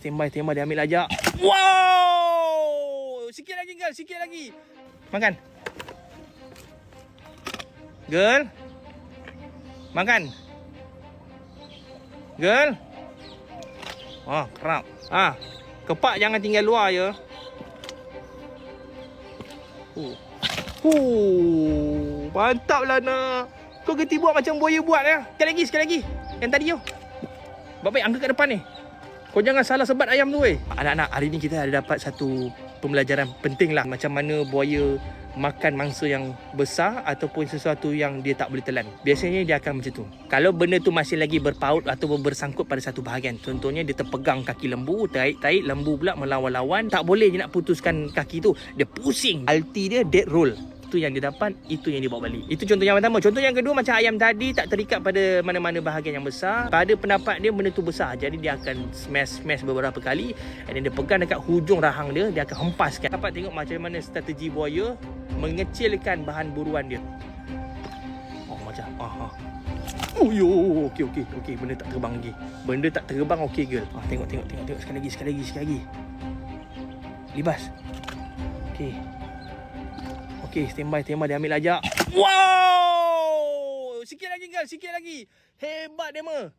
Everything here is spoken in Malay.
Tembak dia ambil lajak. Wow! Sikit lagi girl, sikit lagi. Makan. Girl. Makan. Girl. Oh, kerap. Kepak jangan tinggal luar je. Mantap lah nak. Kau gerti buat macam buaya buat ya. Sekali lagi. Yang tadi tu. Baik angkat kat depan ni. Kau jangan salah sebat ayam tu weh. Anak-anak, hari ni kita ada dapat satu pembelajaran penting lah. Macam mana buaya makan mangsa yang besar ataupun sesuatu yang dia tak boleh telan. Biasanya dia akan macam tu. Kalau benda tu masih lagi berpaut atau bersangkut pada satu bahagian. Contohnya dia terpegang kaki lembu, tarik, lembu pula melawan-lawan. Tak boleh dia nak putuskan kaki tu. Dia pusing. Ulti dia dead roll. Itu yang dia dapat, itu yang dia bawa balik. Itu contoh yang pertama. Contoh yang kedua, macam ayam tadi tak terikat pada mana-mana bahagian yang besar. Pada pendapat dia benda tu besar, jadi dia akan smash beberapa kali. And then dia pegang dekat hujung rahang dia, dia akan hempaskan. Dapat tengok macam mana strategi buaya mengecilkan bahan buruan dia. Okey, benda tak terbang lagi. Benda tak terbang okey girl. Tengok sekali lagi. Libas. Okey, standby dia ambil lajak. Wow! Sikit lagi girl, sikit lagi. Hebat dia mah.